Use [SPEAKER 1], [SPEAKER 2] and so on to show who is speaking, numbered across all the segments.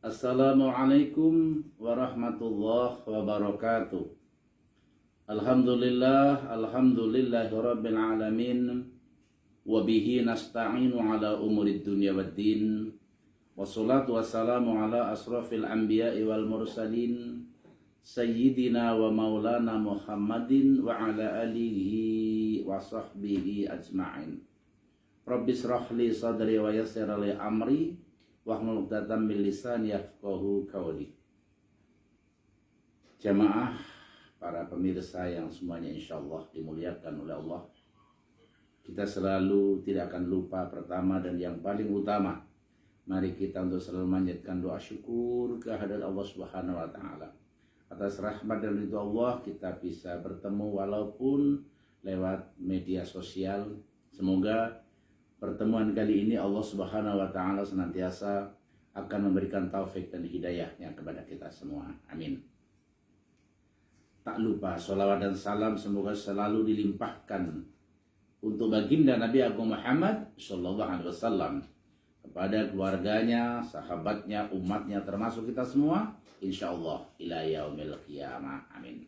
[SPEAKER 1] Assalamualaikum warahmatullahi wabarakatuh. Alhamdulillahirabbil alamin wa bihi nasta'inu ala umurid dunya waddin. Wassalatu wassalamu ala asrafil anbiya'i wal mursalin sayyidina wa maulana Muhammadin wa ala alihi wa sahbihi ajma'in. Rabbis rahli sadri wa yassir li amri wahlul 'uqdatam min lisani yafqahu qawli. Jamaah para pemirsa yang semuanya insyaallah dimuliakan oleh Allah. Kita selalu tidak akan lupa pertama dan yang paling utama, mari kita untuk selalu memanjatkan doa syukur kehadirat Allah Subhanahu wa taala. Atas rahmat dan ridha Allah kita bisa bertemu walaupun lewat media sosial. Semoga pertemuan kali ini Allah Subhanahu wa taala senantiasa akan memberikan taufik dan hidayahnya kepada kita semua. Amin. Tak lupa sholawat dan salam semoga selalu dilimpahkan untuk baginda Nabi Agung Muhammad sallallahu alaihi wasallam, kepada keluarganya, sahabatnya, umatnya, termasuk kita semua insyaallah ila yaumil qiyamah. Amin.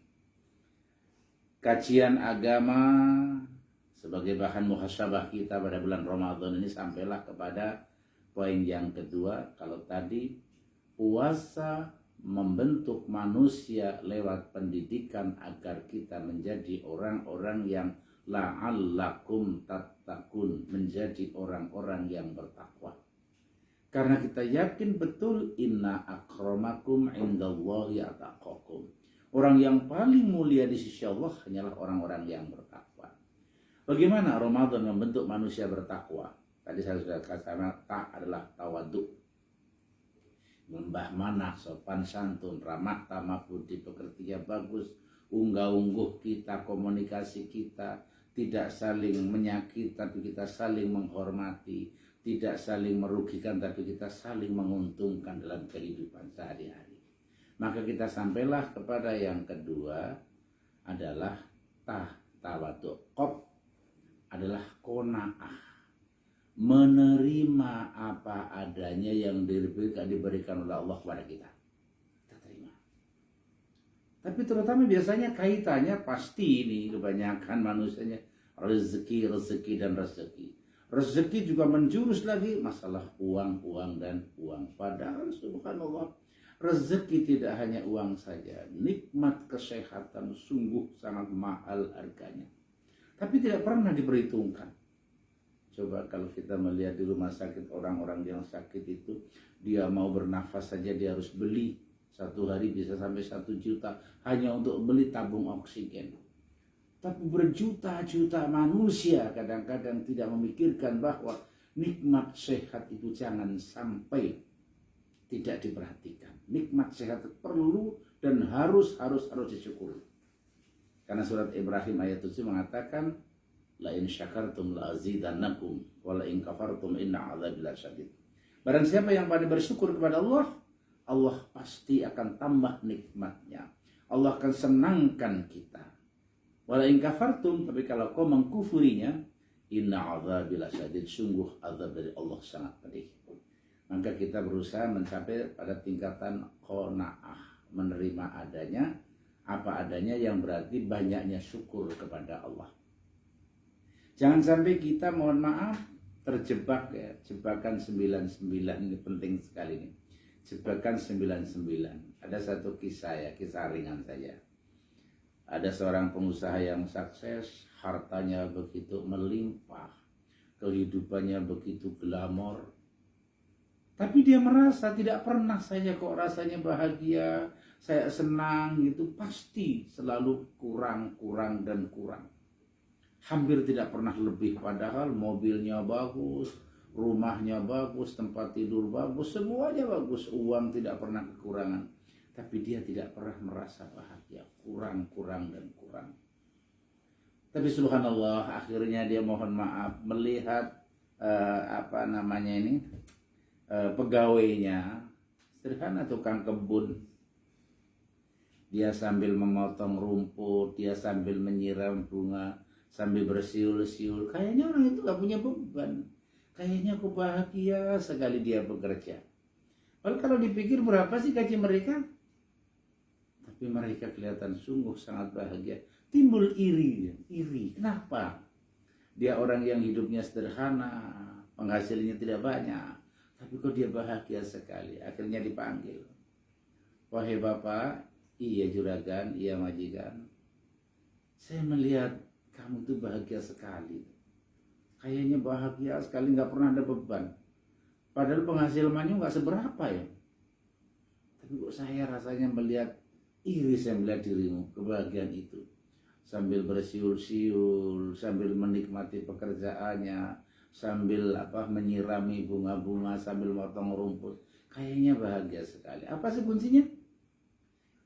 [SPEAKER 1] Kajian agama sebagai bahan muhasabah kita pada bulan Ramadan ini sampailah kepada poin yang kedua. Kalau tadi puasa membentuk manusia lewat pendidikan agar kita menjadi orang-orang yang la'allakum tattaqun, menjadi orang-orang yang bertakwa. Karena kita yakin betul inna akramakum indallahi ataqakum. Orang yang paling mulia di sisi Allah hanyalah orang-orang yang bertakwa. Bagaimana Ramadan membentuk manusia bertakwa? Tadi saya sudah katakan tak adalah tawadhu, lembah manah, sopan santun, ramah tamah budi pekertinya bagus, unggah-ungguh kita, komunikasi kita tidak saling menyakiti tapi kita saling menghormati, tidak saling merugikan tapi kita saling menguntungkan dalam kehidupan sehari-hari. Maka kita sampailah kepada yang kedua adalah tawadhu. Qaf adalah qanaah, menerima apa adanya yang diberikan oleh Allah kepada kita. Kita terima. Tapi terutama biasanya kaitannya pasti ini kebanyakan manusianya rezeki dan rezeki. Rezeki juga menjurus lagi masalah uang dan uang. Padahal subhanallah, rezeki tidak hanya uang saja. Nikmat kesehatan sungguh sangat mahal harganya, tapi tidak pernah diperhitungkan. Coba kalau kita melihat di rumah sakit, orang-orang yang sakit itu, dia mau bernafas saja dia harus beli. Satu hari bisa sampai 1 juta hanya untuk beli tabung oksigen. Tapi berjuta-juta manusia kadang-kadang tidak memikirkan bahwa nikmat sehat itu jangan sampai tidak diperhatikan. Nikmat sehat perlu dan harus disyukuri. Karena surat Ibrahim ayat 7 mengatakan la in syakartum la azidannakum wa la in kafartum inna adzabi lasyadid. Barang siapa yang pada bersyukur kepada Allah, Allah pasti akan tambah nikmatnya. Allah akan senangkan kita. Wa la in kafartum, tapi kalau kau mengkufurinya, inna adzabi lasyadid, sungguh azab dari Allah sangat pedih. Maka kita berusaha mencapai pada tingkatan qanaah, menerima adanya apa adanya, yang berarti banyaknya syukur kepada Allah. Jangan sampai kita, mohon maaf, terjebak ya, jebakan 99 ini penting sekali nih. Jebakan 99. Ada satu kisah ya, kisah ringan saja. Ada seorang pengusaha yang sukses, hartanya begitu melimpah, kehidupannya begitu glamor. Tapi dia merasa tidak pernah saya kok rasanya bahagia, saya senang gitu, pasti selalu kurang. Hampir tidak pernah lebih, padahal mobilnya bagus, rumahnya bagus, tempat tidur bagus, semuanya bagus, uang tidak pernah kekurangan. Tapi dia tidak pernah merasa bahagia, kurang. Tapi subhanallah, akhirnya dia mohon maaf melihat pegawainya, sederhana tukang kebun. Dia sambil memotong rumput, dia sambil menyiram bunga, sambil bersiul-siul. Kayaknya orang itu gak punya beban. Kayaknya aku bahagia sekali dia bekerja. Padahal kalau dipikir berapa sih gaji mereka? Tapi mereka kelihatan sungguh sangat bahagia. Timbul iri. Kenapa? Dia orang yang hidupnya sederhana, penghasilannya tidak banyak, tapi kok dia bahagia sekali. Akhirnya dipanggil. Wahai bapak, iya juragan, iya majikan, saya melihat kamu tuh bahagia sekali. Kayaknya bahagia sekali, nggak pernah ada beban. Padahal penghasilannya nggak seberapa ya. Tapi kok saya rasanya melihat iri, saya melihat dirimu, kebahagiaan itu. Sambil bersiul-siul, sambil menikmati pekerjaannya, sambil menyirami bunga-bunga, sambil motong rumput. Kayaknya bahagia sekali. Apa sih kuncinya?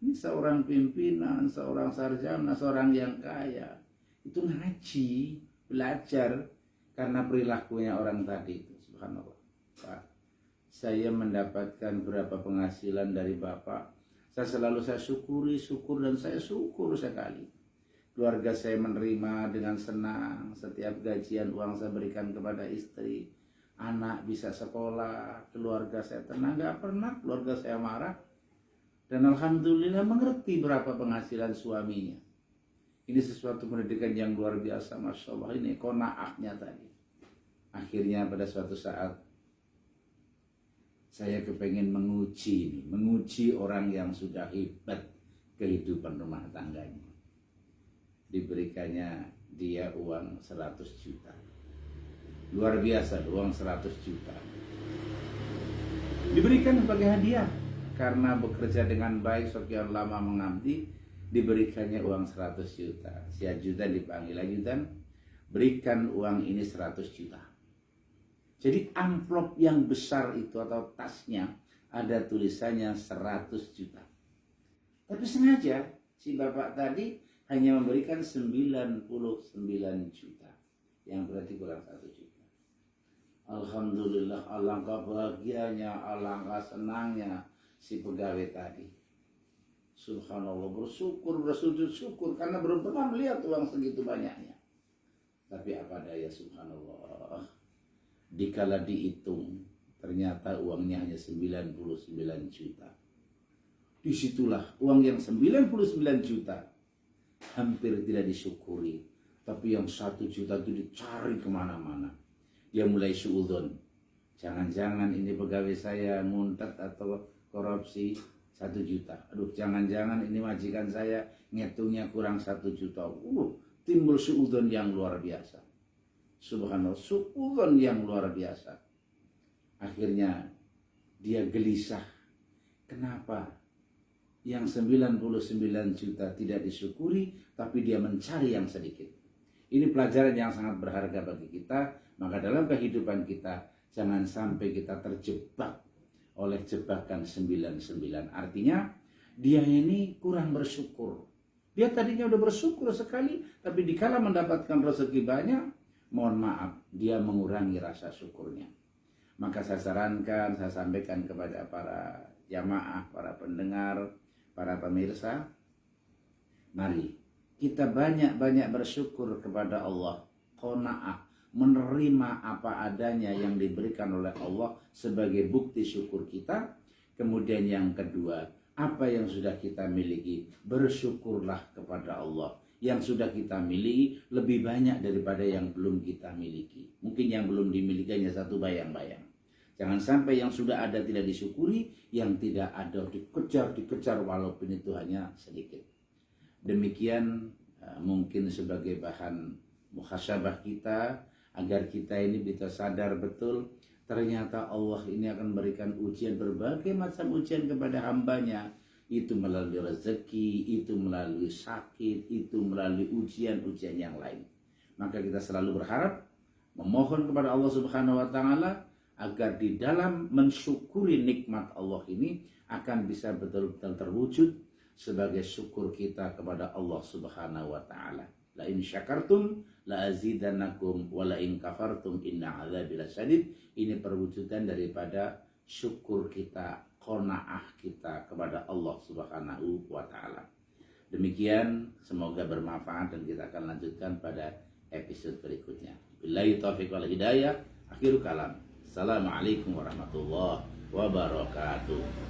[SPEAKER 1] Ini seorang pimpinan, seorang sarjana, seorang yang kaya. Itu ngaji, belajar karena perilakunya orang tadi itu. Subhanallah. Pak, saya mendapatkan berapa penghasilan dari Bapak. Saya syukuri, dan saya syukur sekali. Keluarga saya menerima dengan senang. Setiap gajian uang saya berikan kepada istri. Anak bisa sekolah, keluarga saya tenang. Gak pernah keluarga saya marah. Dan alhamdulillah mengerti berapa penghasilan suaminya. Ini sesuatu pendidikan yang luar biasa. Masya Allah, ini qanaahnya tadi. Akhirnya pada suatu saat saya kepengen menguji orang yang sudah hebat kehidupan rumah tangganya. Diberikannya dia uang 100 juta. Luar biasa, uang 100 juta. Diberikan sebagai hadiah. Karena bekerja dengan baik, sekian lama mengabdi, diberikannya uang 100 juta. Si ajudan dipanggil ajudan, berikan uang ini 100 juta. Jadi amplop yang besar itu atau tasnya ada tulisannya 100 juta. Tapi sengaja si bapak tadi hanya memberikan 99 juta. Yang berarti kurang 1 juta. Alhamdulillah, alangkah bahagianya, alangkah senangnya si pegawai tadi. Subhanallah, bersyukur, bersujud syukur karena belum pernah melihat uang segitu banyaknya. Tapi apa daya, subhanallah, dikala dihitung ternyata uangnya hanya 99 juta. Disitulah uang yang 99 juta hampir tidak disyukuri, tapi yang 1 juta itu dicari kemana-mana. Dia mulai suudzon, jangan-jangan ini pegawai saya nguntet atau korupsi 1 juta. Aduh, jangan-jangan ini majikan saya ngitungnya kurang 1 juta. Timbul suudzon yang luar biasa. Subhanallah, suudzon yang luar biasa. Akhirnya dia gelisah. Kenapa? Yang 99 juta tidak disyukuri, tapi dia mencari yang sedikit. Ini pelajaran yang sangat berharga bagi kita. Maka dalam kehidupan kita, jangan sampai kita terjebak oleh jebakan 99. Artinya, dia ini kurang bersyukur. Dia tadinya udah bersyukur sekali, tapi dikala mendapatkan rezeki banyak, mohon maaf, dia mengurangi rasa syukurnya. Maka saya sarankan, saya sampaikan kepada para jamaah, para pendengar, para pemirsa, mari kita banyak-banyak bersyukur kepada Allah, qanaah, menerima apa adanya yang diberikan oleh Allah sebagai bukti syukur kita. Kemudian yang kedua, apa yang sudah kita miliki, bersyukurlah kepada Allah. Yang sudah kita miliki lebih banyak daripada yang belum kita miliki. Mungkin yang belum dimiliki hanya satu bayang-bayang. Jangan sampai yang sudah ada tidak disyukuri, yang tidak ada dikejar walaupun itu hanya sedikit. Demikian mungkin sebagai bahan muhasabah kita, agar kita ini bisa sadar betul ternyata Allah ini akan memberikan ujian, berbagai macam ujian kepada hambanya. Itu melalui rezeki, itu melalui sakit, itu melalui ujian-ujian yang lain. Maka kita selalu berharap, memohon kepada Allah Subhanahu wa Ta'ala agar di dalam mensyukuri nikmat Allah ini akan bisa betul-betul terwujud sebagai syukur kita kepada Allah Subhanahu wa Ta'ala. La in syakartum la azidannakum wa la in kafartum inna adzabi lasyadid. Ini perwujudan daripada syukur kita, qanaah kita kepada Allah Subhanahu wa Ta'ala. Demikian, semoga bermanfaat dan kita akan lanjutkan pada episode berikutnya. Billahi taufiq wal hidayah. Akhirul kalam. Assalamualaikum warahmatullahi wabarakatuh.